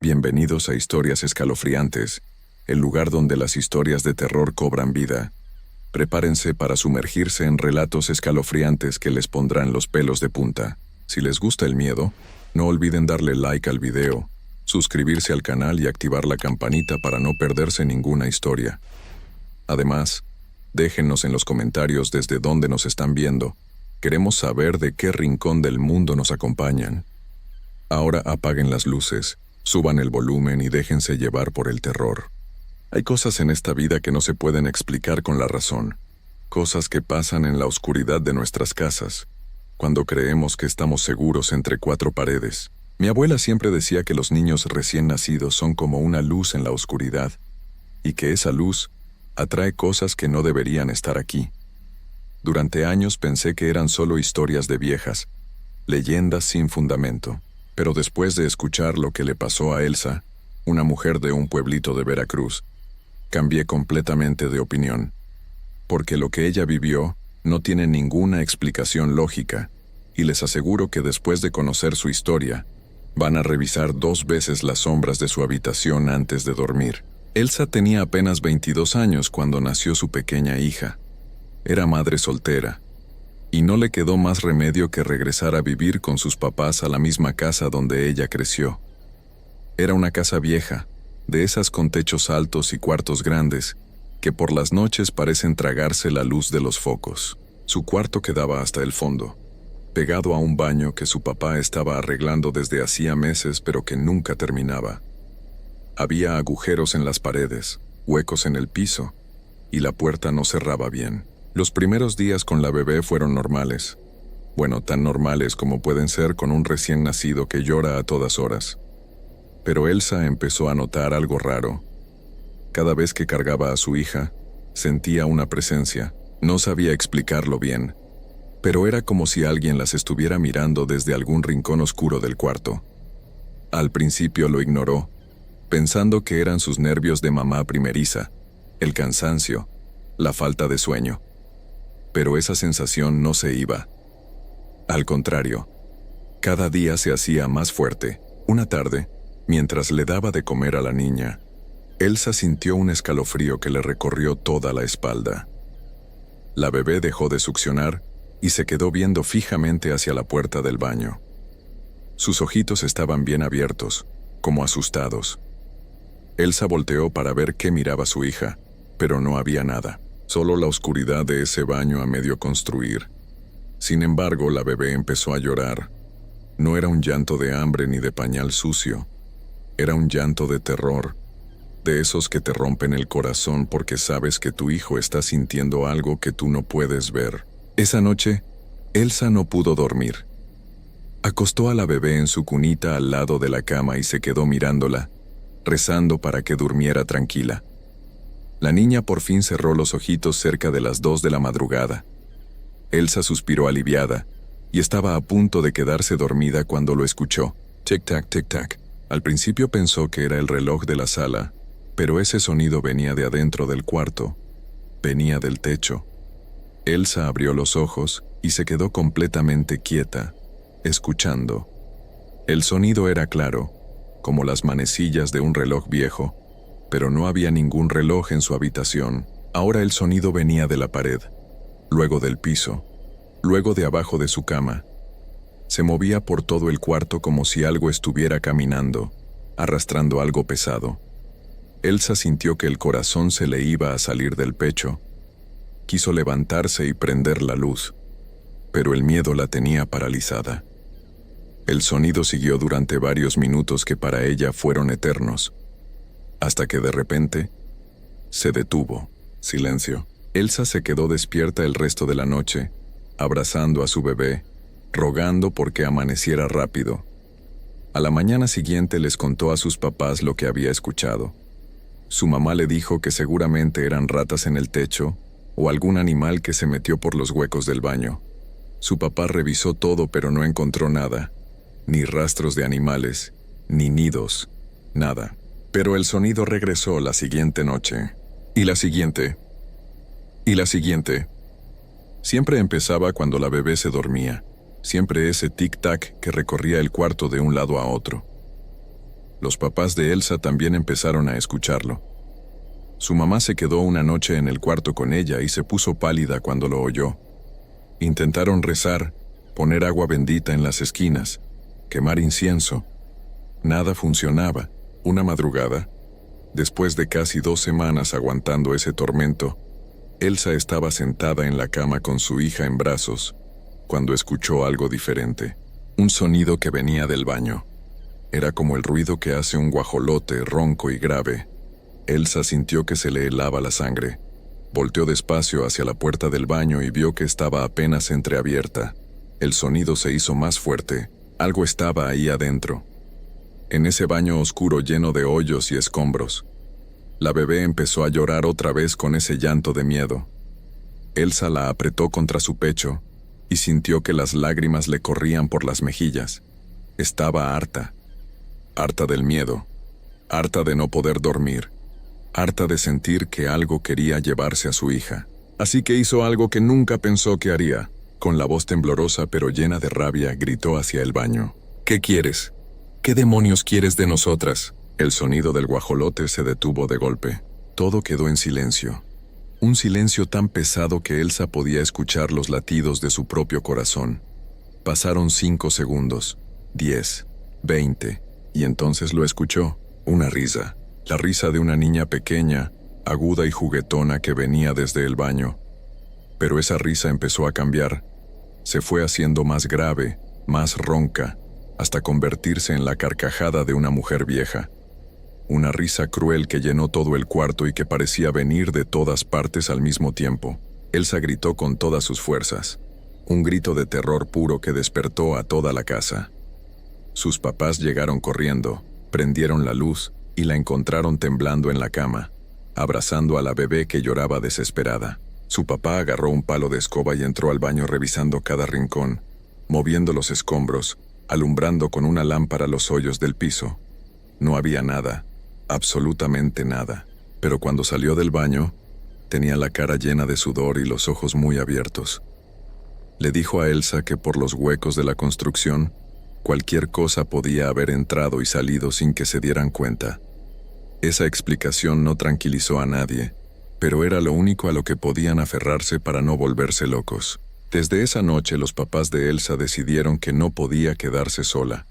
Bienvenidos a Historias Escalofriantes, el lugar donde las historias de terror cobran vida. Prepárense para sumergirse en relatos escalofriantes que les pondrán los pelos de punta. Si les gusta el miedo, no olviden darle like al video, suscribirse al canal y activar la campanita para no perderse ninguna historia. Además, déjennos en los comentarios desde dónde nos están viendo. Queremos saber de qué rincón del mundo nos acompañan. Ahora apaguen las luces, suban el volumen y déjense llevar por el terror. Hay cosas en esta vida que no se pueden explicar con la razón. Cosas que pasan en la oscuridad de nuestras casas, cuando creemos que estamos seguros entre cuatro paredes. Mi abuela siempre decía que los niños recién nacidos son como una luz en la oscuridad, y que esa luz atrae cosas que no deberían estar aquí. Durante años pensé que eran solo historias de viejas, leyendas sin fundamento. Pero después de escuchar lo que le pasó a Elsa, una mujer de un pueblito de Veracruz, cambié completamente de opinión. Porque lo que ella vivió no tiene ninguna explicación lógica, y les aseguro que después de conocer su historia, van a revisar 2 veces las sombras de su habitación antes de dormir. Elsa tenía apenas 22 años cuando nació su pequeña hija. Era madre soltera, y no le quedó más remedio que regresar a vivir con sus papás a la misma casa donde ella creció. Era una casa vieja, de esas con techos altos y cuartos grandes, que por las noches parecen tragarse la luz de los focos. Su cuarto quedaba hasta el fondo, pegado a un baño que su papá estaba arreglando desde hacía meses pero que nunca terminaba. Había agujeros en las paredes, huecos en el piso, y la puerta no cerraba bien. Los primeros días con la bebé fueron normales. Bueno, tan normales como pueden ser con un recién nacido que llora a todas horas. Pero Elsa empezó a notar algo raro. Cada vez que cargaba a su hija, sentía una presencia. No sabía explicarlo bien, pero era como si alguien las estuviera mirando desde algún rincón oscuro del cuarto. Al principio lo ignoró, pensando que eran sus nervios de mamá primeriza, el cansancio, la falta de sueño. Pero esa sensación no se iba. Al contrario, cada día se hacía más fuerte. Una tarde, mientras le daba de comer a la niña, Elsa sintió un escalofrío que le recorrió toda la espalda. La bebé dejó de succionar y se quedó viendo fijamente hacia la puerta del baño. Sus ojitos estaban bien abiertos, como asustados. Elsa volteó para ver qué miraba su hija, pero no había nada. Solo la oscuridad de ese baño a medio construir. Sin embargo, la bebé empezó a llorar. No era un llanto de hambre ni de pañal sucio. Era un llanto de terror, de esos que te rompen el corazón porque sabes que tu hijo está sintiendo algo que tú no puedes ver. Esa noche, Elsa no pudo dormir. Acostó a la bebé en su cunita al lado de la cama y se quedó mirándola, rezando para que durmiera tranquila. La niña por fin cerró los ojitos cerca de las 2 de la madrugada. Elsa suspiró aliviada, y estaba a punto de quedarse dormida cuando lo escuchó. Tic-tac, tic-tac. Al principio pensó que era el reloj de la sala, pero ese sonido venía de adentro del cuarto. Venía del techo. Elsa abrió los ojos y se quedó completamente quieta, escuchando. El sonido era claro, como las manecillas de un reloj viejo, pero no había ningún reloj en su habitación. Ahora el sonido venía de la pared, luego del piso, luego de abajo de su cama. Se movía por todo el cuarto como si algo estuviera caminando, arrastrando algo pesado. Elsa sintió que el corazón se le iba a salir del pecho. Quiso levantarse y prender la luz, pero el miedo la tenía paralizada. El sonido siguió durante varios minutos que para ella fueron eternos, hasta que de repente se detuvo. Silencio. Elsa se quedó despierta el resto de la noche, abrazando a su bebé, rogando porque amaneciera rápido. A la mañana siguiente les contó a sus papás lo que había escuchado. Su mamá le dijo que seguramente eran ratas en el techo o algún animal que se metió por los huecos del baño. Su papá revisó todo pero no encontró nada, ni rastros de animales, ni nidos, nada. Pero el sonido regresó la siguiente noche, y la siguiente, y la siguiente. Siempre empezaba cuando la bebé se dormía, siempre ese tic-tac que recorría el cuarto de un lado a otro. Los papás de Elsa también empezaron a escucharlo. Su mamá se quedó una noche en el cuarto con ella y se puso pálida cuando lo oyó. Intentaron rezar, poner agua bendita en las esquinas, quemar incienso. Nada funcionaba. Una madrugada, después de casi 2 semanas aguantando ese tormento, Elsa estaba sentada en la cama con su hija en brazos, cuando escuchó algo diferente. Un sonido que venía del baño. Era como el ruido que hace un guajolote ronco y grave. Elsa sintió que se le helaba la sangre. Volteó despacio hacia la puerta del baño y vio que estaba apenas entreabierta. El sonido se hizo más fuerte. Algo estaba ahí adentro. En ese baño oscuro lleno de hoyos y escombros. La bebé empezó a llorar otra vez con ese llanto de miedo. Elsa la apretó contra su pecho y sintió que las lágrimas le corrían por las mejillas. Estaba harta. Harta del miedo. Harta de no poder dormir. Harta de sentir que algo quería llevarse a su hija. Así que hizo algo que nunca pensó que haría. Con la voz temblorosa pero llena de rabia, gritó hacia el baño. ¿Qué quieres? ¿Qué demonios quieres de nosotras? El sonido del guajolote se detuvo de golpe. Todo quedó en silencio. Un silencio tan pesado que Elsa podía escuchar los latidos de su propio corazón. Pasaron 5 segundos, 10, 20, y entonces lo escuchó. Una risa. La risa de una niña pequeña, aguda y juguetona que venía desde el baño. Pero esa risa empezó a cambiar. Se fue haciendo más grave, más ronca, hasta convertirse en la carcajada de una mujer vieja. Una risa cruel que llenó todo el cuarto y que parecía venir de todas partes al mismo tiempo. Elsa gritó con todas sus fuerzas. Un grito de terror puro que despertó a toda la casa. Sus papás llegaron corriendo, prendieron la luz y la encontraron temblando en la cama, abrazando a la bebé que lloraba desesperada. Su papá agarró un palo de escoba y entró al baño revisando cada rincón, moviendo los escombros, alumbrando con una lámpara los hoyos del piso. No había nada, absolutamente nada. Pero cuando salió del baño, tenía la cara llena de sudor y los ojos muy abiertos. Le dijo a Elsa que por los huecos de la construcción, cualquier cosa podía haber entrado y salido sin que se dieran cuenta. Esa explicación no tranquilizó a nadie, pero era lo único a lo que podían aferrarse para no volverse locos. Desde esa noche los papás de Elsa decidieron que no podía quedarse sola.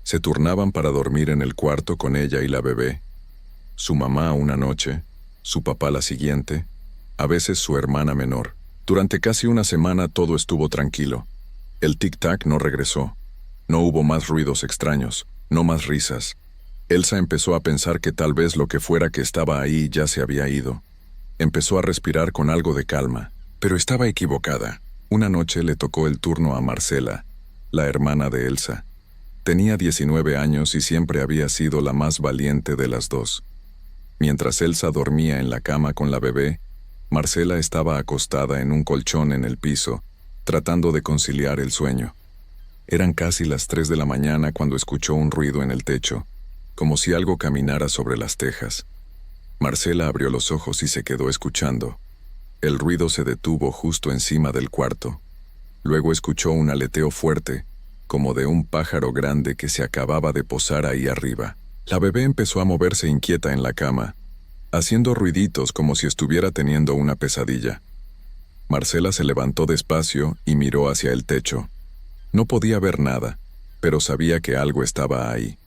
Se turnaban para dormir en el cuarto con ella y la bebé. Su mamá una noche, su papá la siguiente, a veces su hermana menor. Durante casi una semana todo estuvo tranquilo. El tic-tac no regresó. No hubo más ruidos extraños, no más risas. Elsa empezó a pensar que tal vez lo que fuera que estaba ahí ya se había ido. Empezó a respirar con algo de calma, pero estaba equivocada. Una noche le tocó el turno a Marcela, la hermana de Elsa. Tenía 19 años y siempre había sido la más valiente de las dos. Mientras Elsa dormía en la cama con la bebé, Marcela estaba acostada en un colchón en el piso, tratando de conciliar el sueño. Eran casi las 3 de la mañana cuando escuchó un ruido en el techo, como si algo caminara sobre las tejas. Marcela abrió los ojos y se quedó escuchando. El ruido se detuvo justo encima del cuarto. Luego escuchó un aleteo fuerte, como de un pájaro grande que se acababa de posar ahí arriba. La bebé empezó a moverse inquieta en la cama, haciendo ruiditos como si estuviera teniendo una pesadilla. Marcela se levantó despacio y miró hacia el techo. No podía ver nada, pero sabía que algo estaba ahí.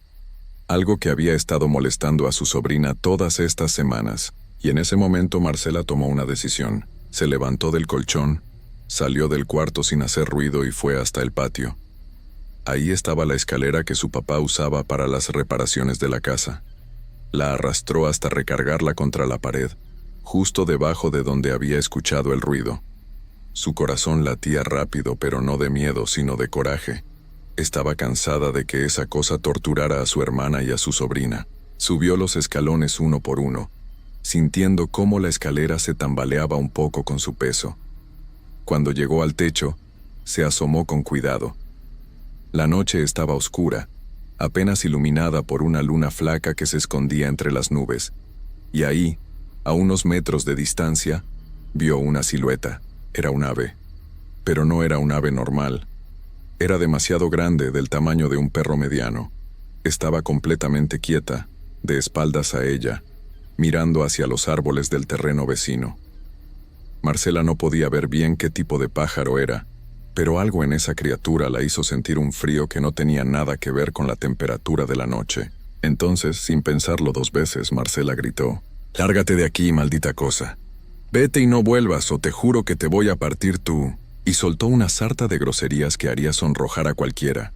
Algo que había estado molestando a su sobrina todas estas semanas, y en ese momento Marcela tomó una decisión. Se levantó del colchón, salió del cuarto sin hacer ruido y fue hasta el patio. Ahí estaba la escalera que su papá usaba para las reparaciones de la casa. La arrastró hasta recargarla contra la pared, justo debajo de donde había escuchado el ruido. Su corazón latía rápido, pero no de miedo, sino de coraje. Estaba cansada de que esa cosa torturara a su hermana y a su sobrina. Subió los escalones uno por uno, sintiendo cómo la escalera se tambaleaba un poco con su peso. Cuando llegó al techo, se asomó con cuidado. La noche estaba oscura, apenas iluminada por una luna flaca que se escondía entre las nubes, y ahí, a unos metros de distancia, vio una silueta. Era un ave, pero no era un ave normal. Era demasiado grande, del tamaño de un perro mediano. Estaba completamente quieta, de espaldas a ella, mirando hacia los árboles del terreno vecino. Marcela no podía ver bien qué tipo de pájaro era, pero algo en esa criatura la hizo sentir un frío que no tenía nada que ver con la temperatura de la noche. Entonces, sin pensarlo 2 veces, Marcela gritó: «¡Lárgate de aquí, maldita cosa! Vete y no vuelvas, o te juro que te voy a partir tú». Y soltó una sarta de groserías que haría sonrojar a cualquiera.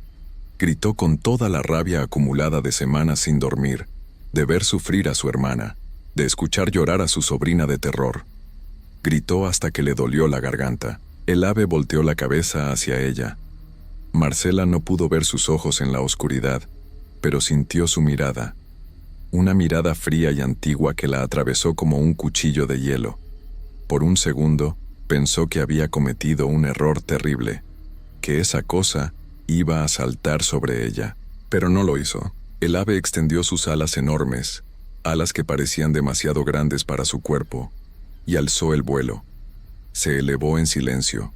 Gritó con toda la rabia acumulada de semanas sin dormir, de ver sufrir a su hermana, de escuchar llorar a su sobrina de terror. Gritó hasta que le dolió la garganta. El ave volteó la cabeza hacia ella. Marcela no pudo ver sus ojos en la oscuridad, pero sintió su mirada. Una mirada fría y antigua que la atravesó como un cuchillo de hielo. Por un segundo, pensó que había cometido un error terrible, que esa cosa iba a saltar sobre ella. Pero no lo hizo. El ave extendió sus alas enormes, alas que parecían demasiado grandes para su cuerpo, y alzó el vuelo. Se elevó en silencio,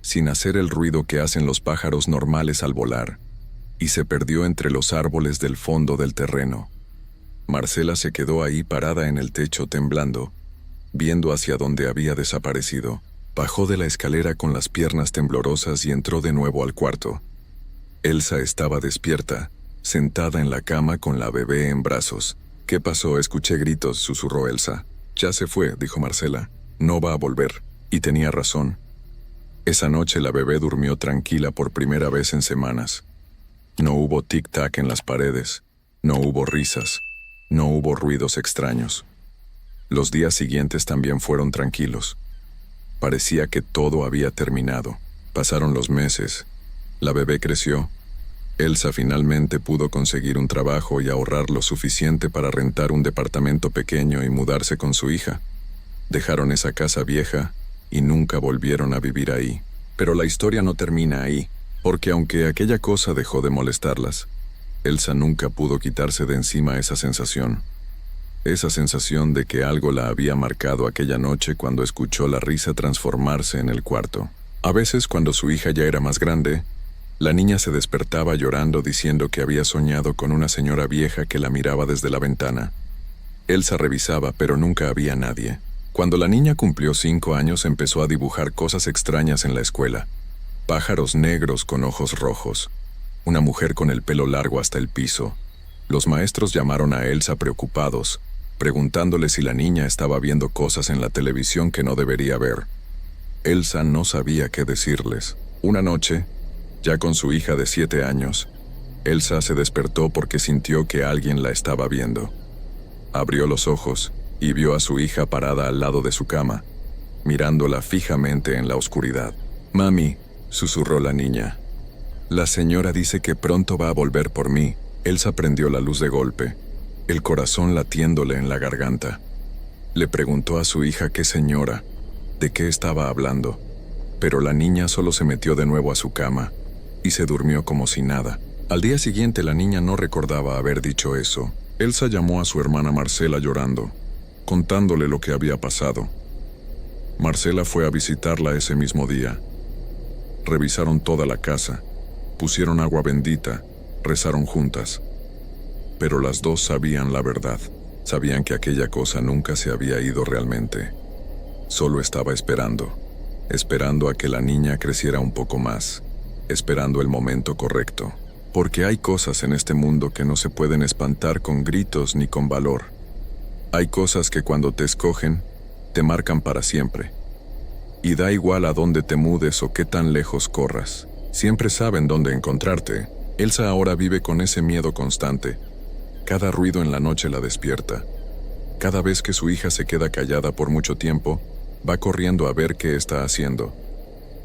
sin hacer el ruido que hacen los pájaros normales al volar, y se perdió entre los árboles del fondo del terreno. Marcela se quedó ahí parada en el techo temblando, viendo hacia donde había desaparecido. Bajó de la escalera con las piernas temblorosas y entró de nuevo al cuarto. Elsa estaba despierta, sentada en la cama con la bebé en brazos. «¿Qué pasó? Escuché gritos», susurró Elsa. «Ya se fue», dijo Marcela. «No va a volver». Y tenía razón. Esa noche la bebé durmió tranquila por primera vez en semanas. No hubo tic-tac en las paredes, no hubo risas, no hubo ruidos extraños. Los días siguientes también fueron tranquilos. Parecía que todo había terminado. Pasaron los meses. La bebé creció. Elsa finalmente pudo conseguir un trabajo y ahorrar lo suficiente para rentar un departamento pequeño y mudarse con su hija. Dejaron esa casa vieja y nunca volvieron a vivir ahí. Pero la historia no termina ahí, porque aunque aquella cosa dejó de molestarlas, Elsa nunca pudo quitarse de encima esa sensación de que algo la había marcado aquella noche cuando escuchó la risa transformarse en el cuarto. A veces, cuando su hija ya era más grande, la niña se despertaba llorando diciendo que había soñado con una señora vieja que la miraba desde la ventana. Elsa revisaba, pero nunca había nadie. Cuando la niña cumplió 5 años, empezó a dibujar cosas extrañas en la escuela. Pájaros negros con ojos rojos, una mujer con el pelo largo hasta el piso. Los maestros llamaron a Elsa preocupados, preguntándole si la niña estaba viendo cosas en la televisión que no debería ver. Elsa no sabía qué decirles. Una noche, ya con su hija de 7 años, Elsa se despertó porque sintió que alguien la estaba viendo. Abrió los ojos y vio a su hija parada al lado de su cama, mirándola fijamente en la oscuridad. «Mami», susurró la niña. «La señora dice que pronto va a volver por mí». Elsa prendió la luz de golpe, el corazón latiéndole en la garganta. Le preguntó a su hija qué señora, de qué estaba hablando, pero la niña solo se metió de nuevo a su cama y se durmió como si nada. Al día siguiente la niña no recordaba haber dicho eso. Elsa llamó a su hermana Marcela llorando, contándole lo que había pasado. Marcela fue a visitarla ese mismo día. Revisaron toda la casa, pusieron agua bendita, rezaron juntas. Pero las dos sabían la verdad. Sabían que aquella cosa nunca se había ido realmente. Solo estaba esperando a que la niña creciera un poco más, esperando el momento correcto. Porque hay cosas en este mundo que no se pueden espantar con gritos ni con valor. Hay cosas que cuando te escogen, te marcan para siempre. Y da igual a dónde te mudes o qué tan lejos corras. Siempre saben dónde encontrarte. Elsa ahora vive con ese miedo constante. Cada ruido en la noche la despierta. Cada vez que su hija se queda callada por mucho tiempo, va corriendo a ver qué está haciendo.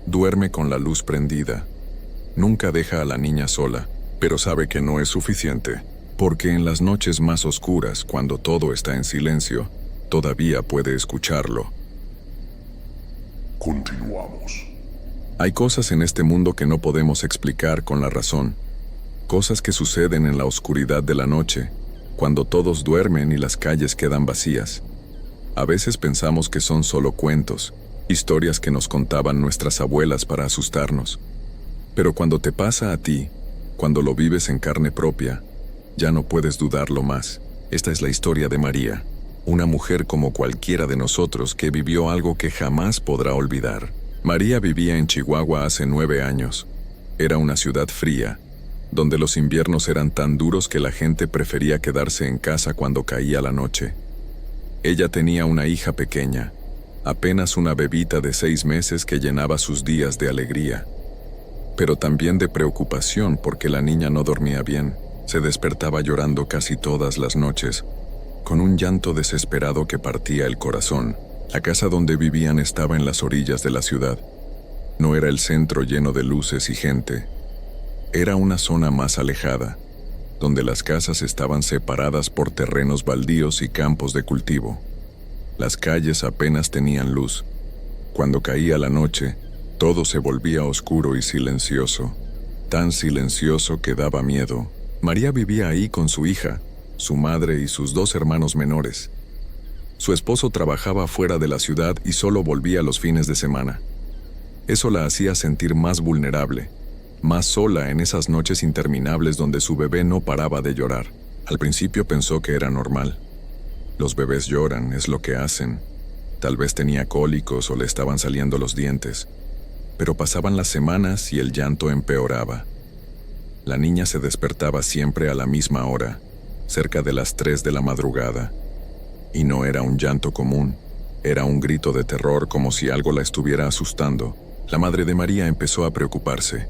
Duerme con la luz prendida. Nunca deja a la niña sola, pero sabe que no es suficiente, porque en las noches más oscuras, cuando todo está en silencio, todavía puede escucharlo. Continuamos. Hay cosas en este mundo que no podemos explicar con la razón. Cosas que suceden en la oscuridad de la noche, cuando todos duermen y las calles quedan vacías. A veces pensamos que son solo cuentos, historias que nos contaban nuestras abuelas para asustarnos. Pero cuando te pasa a ti, cuando lo vives en carne propia, Ya no puedes dudarlo más. Esta es la historia de María, una mujer como cualquiera de nosotros que vivió algo que jamás podrá olvidar. María vivía en Chihuahua hace 9 años. Era una ciudad fría, donde los inviernos eran tan duros que la gente prefería quedarse en casa cuando caía la noche. Ella tenía una hija pequeña, apenas una bebita de 6 meses que llenaba sus días de alegría, pero también de preocupación porque la niña no dormía bien. Se despertaba llorando casi todas las noches, con un llanto desesperado que partía el corazón. La casa donde vivían estaba en las orillas de la ciudad. No era el centro lleno de luces y gente. Era una zona más alejada, donde las casas estaban separadas por terrenos baldíos y campos de cultivo. Las calles apenas tenían luz. Cuando caía la noche, todo se volvía oscuro y silencioso, tan silencioso que daba miedo. María vivía ahí con su hija, su madre y sus 2 hermanos menores. Su esposo trabajaba fuera de la ciudad y solo volvía los fines de semana. Eso la hacía sentir más vulnerable, más sola en esas noches interminables donde su bebé no paraba de llorar. Al principio pensó que era normal. Los bebés lloran, es lo que hacen. Tal vez tenía cólicos o le estaban saliendo los dientes. Pero pasaban las semanas y el llanto empeoraba. La niña se despertaba siempre a la misma hora, cerca de las 3 de la madrugada. Y no era un llanto común, era un grito de terror como si algo la estuviera asustando. La madre de María empezó a preocuparse.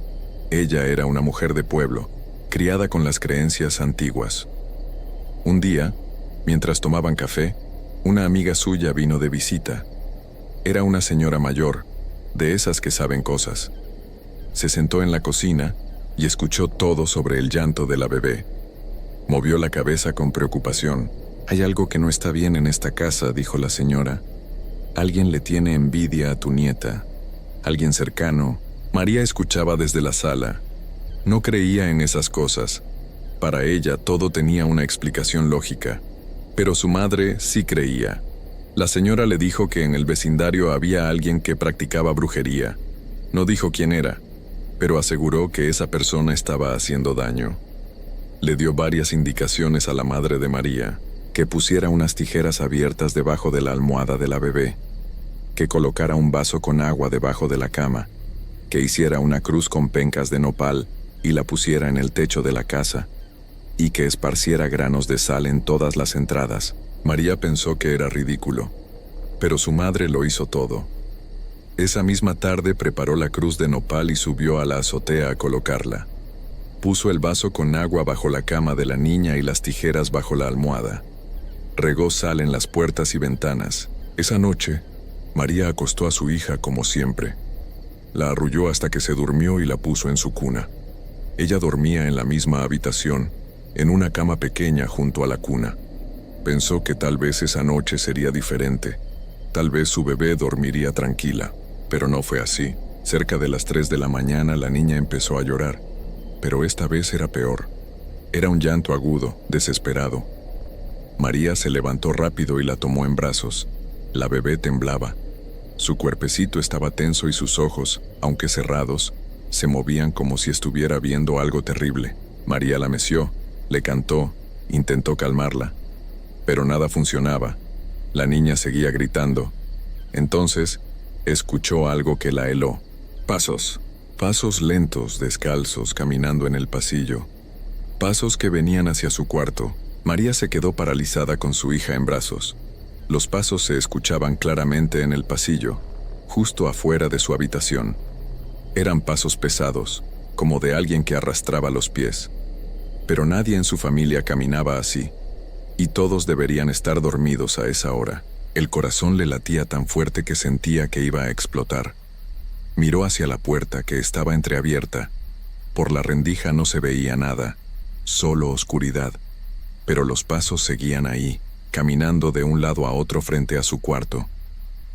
Ella era una mujer de pueblo, criada con las creencias antiguas. Un día, mientras tomaban café, una amiga suya vino de visita. Era una señora mayor, de esas que saben cosas. Se sentó en la cocina y escuchó todo sobre el llanto de la bebé. Movió la cabeza con preocupación. «Hay algo que no está bien en esta casa», dijo la señora. «Alguien le tiene envidia a tu nieta. Alguien cercano». María escuchaba desde la sala. No creía en esas cosas. Para ella todo tenía una explicación lógica. Pero su madre sí creía. La señora le dijo que en el vecindario había alguien que practicaba brujería. No dijo quién era, pero aseguró que esa persona estaba haciendo daño. Le dio varias indicaciones a la madre de María, que pusiera unas tijeras abiertas debajo de la almohada de la bebé, que colocara un vaso con agua debajo de la cama, que hiciera una cruz con pencas de nopal y la pusiera en el techo de la casa, y que esparciera granos de sal en todas las entradas. María pensó que era ridículo, pero su madre lo hizo todo. Esa misma tarde preparó la cruz de nopal y subió a la azotea a colocarla. Puso el vaso con agua bajo la cama de la niña y las tijeras bajo la almohada. Regó sal en las puertas y ventanas. Esa noche, María acostó a su hija como siempre. La arrulló hasta que se durmió y la puso en su cuna. Ella dormía en la misma habitación, en una cama pequeña junto a la cuna. Pensó que tal vez esa noche sería diferente. Tal vez su bebé dormiría tranquila, pero no fue así. Cerca de las 3 de la mañana la niña empezó a llorar, pero esta vez era peor. Era un llanto agudo, desesperado. María se levantó rápido y la tomó en brazos. La bebé temblaba. Su cuerpecito estaba tenso y sus ojos, aunque cerrados, se movían como si estuviera viendo algo terrible. María la meció, le cantó, intentó calmarla, pero nada funcionaba. La niña seguía gritando. Entonces, escuchó algo que la heló. Pasos. Pasos lentos, descalzos, caminando en el pasillo. Pasos que venían hacia su cuarto. María se quedó paralizada con su hija en brazos. Los pasos se escuchaban claramente en el pasillo, justo afuera de su habitación. Eran pasos pesados, como de alguien que arrastraba los pies. Pero nadie en su familia caminaba así, y todos deberían estar dormidos a esa hora. El corazón le latía tan fuerte que sentía que iba a explotar. Miró hacia la puerta, que estaba entreabierta. Por la rendija no se veía nada, solo oscuridad. Pero los pasos seguían ahí, caminando de un lado a otro frente a su cuarto,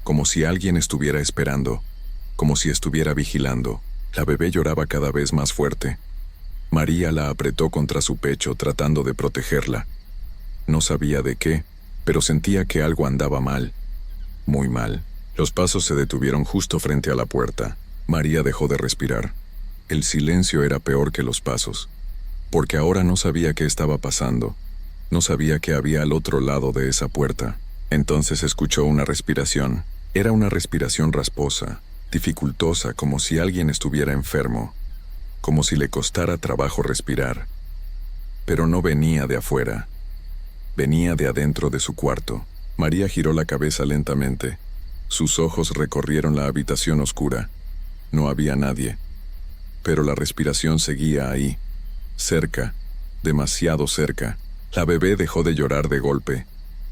como si alguien estuviera esperando, como si estuviera vigilando. La bebé lloraba cada vez más fuerte. María la apretó contra su pecho tratando de protegerla. No sabía de qué, pero sentía que algo andaba mal, muy mal. Los pasos se detuvieron justo frente a la puerta. María dejó de respirar. El silencio era peor que los pasos. porque ahora no sabía qué estaba pasando. No sabía qué había al otro lado de esa puerta. Entonces escuchó una respiración. Era una respiración rasposa, dificultosa, como si alguien estuviera enfermo, como si le costara trabajo respirar. Pero no venía de afuera, venía de adentro de su cuarto. María giró la cabeza lentamente. Sus ojos recorrieron la habitación oscura. No había nadie, pero la respiración seguía ahí, cerca, demasiado cerca. La bebé dejó de llorar de golpe.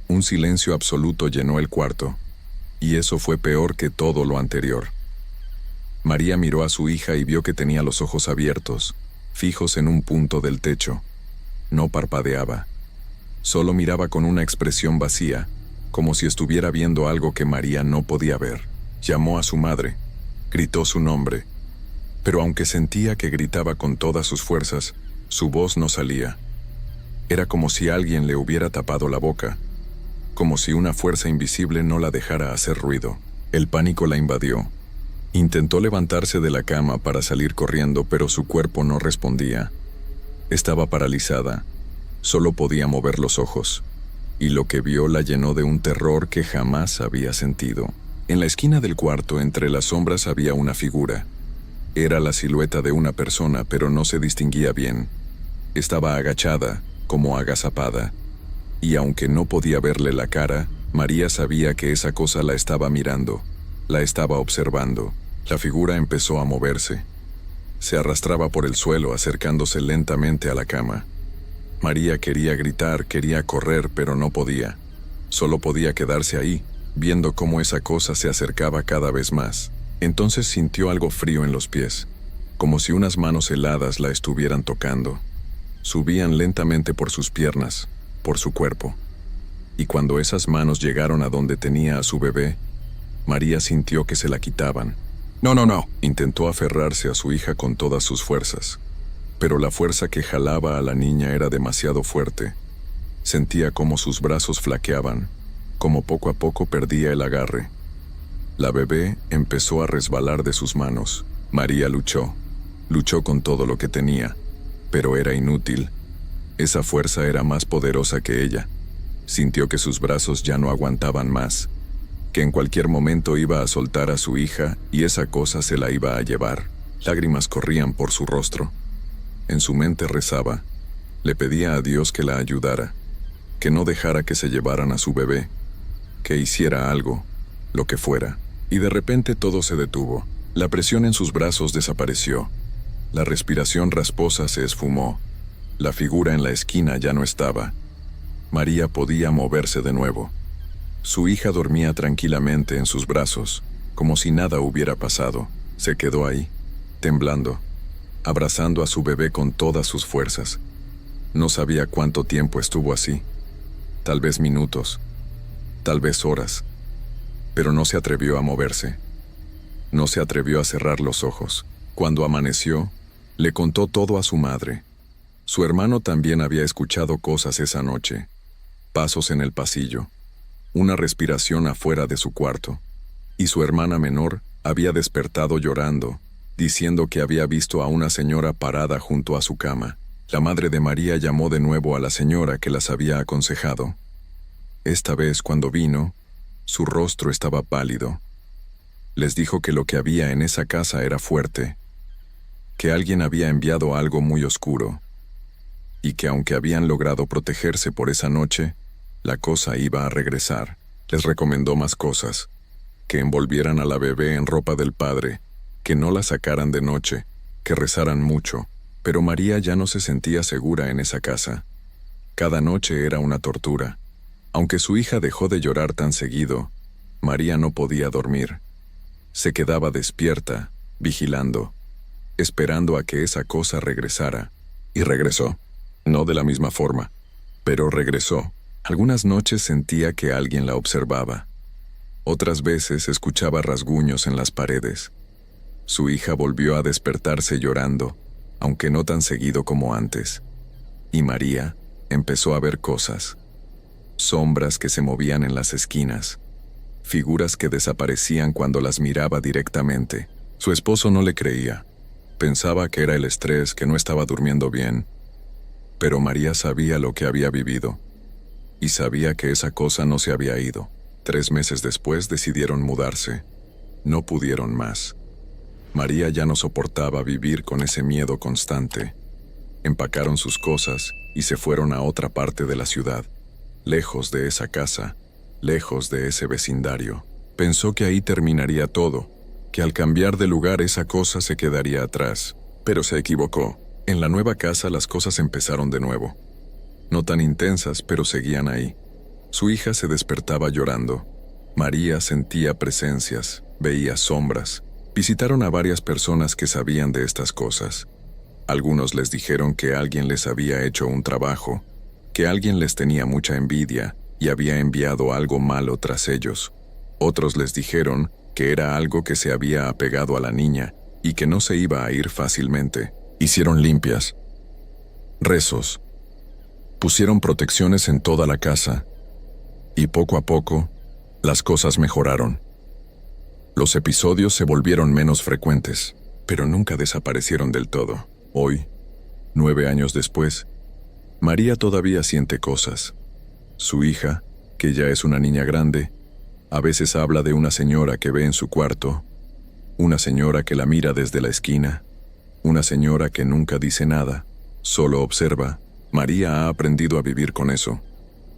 Un silencio absoluto llenó el cuarto, y eso fue peor que todo lo anterior. María miró a su hija y vio que tenía los ojos abiertos, fijos en un punto del techo. No parpadeaba. Solo miraba con una expresión vacía, como si estuviera viendo algo que María no podía ver. Llamó a su madre, gritó su nombre, pero aunque sentía que gritaba con todas sus fuerzas, su voz no salía. Era como si alguien le hubiera tapado la boca, como si una fuerza invisible no la dejara hacer ruido. El pánico la invadió. Intentó levantarse de la cama para salir corriendo, pero su cuerpo no respondía. Estaba paralizada. Solo podía mover los ojos, y lo que vio la llenó de un terror que jamás había sentido. En la esquina del cuarto, entre las sombras, había una figura. Era la silueta de una persona, pero no se distinguía bien. Estaba agachada, como agazapada, y aunque no podía verle la cara, María sabía que esa cosa la estaba mirando, la estaba observando. La figura empezó a moverse. Se arrastraba por el suelo, acercándose lentamente a la cama. María quería gritar, quería correr, pero no podía. Solo podía quedarse ahí, viendo cómo esa cosa se acercaba cada vez más. Entonces sintió algo frío en los pies, como si unas manos heladas la estuvieran tocando. Subían lentamente por sus piernas, por su cuerpo. Y cuando esas manos llegaron a donde tenía a su bebé, María sintió que se la quitaban. No. Intentó aferrarse a su hija con todas sus fuerzas, pero la fuerza que jalaba a la niña era demasiado fuerte. Sentía cómo sus brazos flaqueaban, cómo poco a poco perdía el agarre. La bebé empezó a resbalar de sus manos. María luchó con todo lo que tenía, pero era inútil. Esa fuerza era más poderosa que ella. Sintió que sus brazos ya no aguantaban más, que en cualquier momento iba a soltar a su hija y esa cosa se la iba a llevar. Lágrimas corrían por su rostro. En su mente rezaba, le pedía a Dios que la ayudara, que no dejara que se llevaran a su bebé, que hiciera algo, lo que fuera. Y de repente todo se detuvo. La presión en sus brazos desapareció. La respiración rasposa se esfumó. La figura en la esquina ya no estaba. María podía moverse de nuevo. Su hija dormía tranquilamente en sus brazos, como si nada hubiera pasado. Se quedó ahí, temblando, abrazando a su bebé con todas sus fuerzas. No sabía cuánto tiempo estuvo así. Tal vez minutos, tal vez horas, pero no se atrevió a moverse. No se atrevió a cerrar los ojos. Cuando amaneció, le contó todo a su madre. Su hermano también había escuchado cosas esa noche. Pasos en el pasillo, una respiración afuera de su cuarto, y su hermana menor había despertado llorando, diciendo que había visto a una señora parada junto a su cama. La madre de María llamó de nuevo a la señora que las había aconsejado. Esta vez, cuando vino, su rostro estaba pálido. Les dijo que lo que había en esa casa era fuerte, que alguien había enviado algo muy oscuro, y que aunque habían logrado protegerse por esa noche, la cosa iba a regresar. Les recomendó más cosas, que envolvieran a la bebé en ropa del padre, que no la sacaran de noche, que rezaran mucho, pero María ya no se sentía segura en esa casa. Cada noche era una tortura. Aunque su hija dejó de llorar tan seguido, María no podía dormir. Se quedaba despierta, vigilando, esperando a que esa cosa regresara. Y regresó. No de la misma forma, pero regresó. Algunas noches sentía que alguien la observaba. Otras veces escuchaba rasguños en las paredes. Su hija volvió a despertarse llorando, aunque no tan seguido como antes. Y María empezó a ver cosas. Sombras que se movían en las esquinas. Figuras que desaparecían cuando las miraba directamente. Su esposo no le creía. Pensaba que era el estrés, que no estaba durmiendo bien. Pero María sabía lo que había vivido, y sabía que esa cosa no se había ido. 3 meses después decidieron mudarse. No pudieron más. María ya no soportaba vivir con ese miedo constante. Empacaron sus cosas y se fueron a otra parte de la ciudad, lejos de esa casa, lejos de ese vecindario. Pensó que ahí terminaría todo, que al cambiar de lugar esa cosa se quedaría atrás. Pero se equivocó. En la nueva casa las cosas empezaron de nuevo. No tan intensas, pero seguían ahí. Su hija se despertaba llorando. María sentía presencias, veía sombras. Visitaron a varias personas que sabían de estas cosas. Algunos les dijeron que alguien les había hecho un trabajo, que alguien les tenía mucha envidia y había enviado algo malo tras ellos. Otros les dijeron que era algo que se había apegado a la niña y que no se iba a ir fácilmente. Hicieron limpias, rezos, pusieron protecciones en toda la casa y poco a poco las cosas mejoraron. Los episodios se volvieron menos frecuentes, pero nunca desaparecieron del todo. Hoy, 9 años después, María todavía siente cosas. Su hija, que ya es una niña grande, a veces habla de una señora que ve en su cuarto, una señora que la mira desde la esquina, una señora que nunca dice nada, solo observa. María ha aprendido a vivir con eso.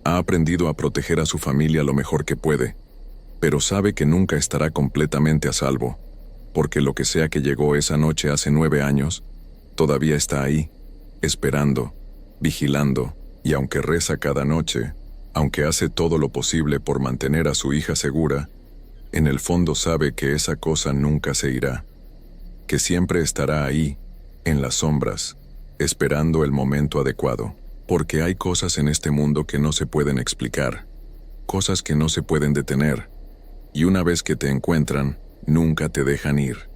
Ha aprendido a proteger a su familia lo mejor que puede, pero sabe que nunca estará completamente a salvo, porque lo que sea que llegó esa noche hace 9 años, todavía está ahí, esperando, vigilando, y aunque reza cada noche, aunque hace todo lo posible por mantener a su hija segura, en el fondo sabe que esa cosa nunca se irá, que siempre estará ahí, en las sombras, esperando el momento adecuado, porque hay cosas en este mundo que no se pueden explicar, cosas que no se pueden detener, y una vez que te encuentran, nunca te dejan ir.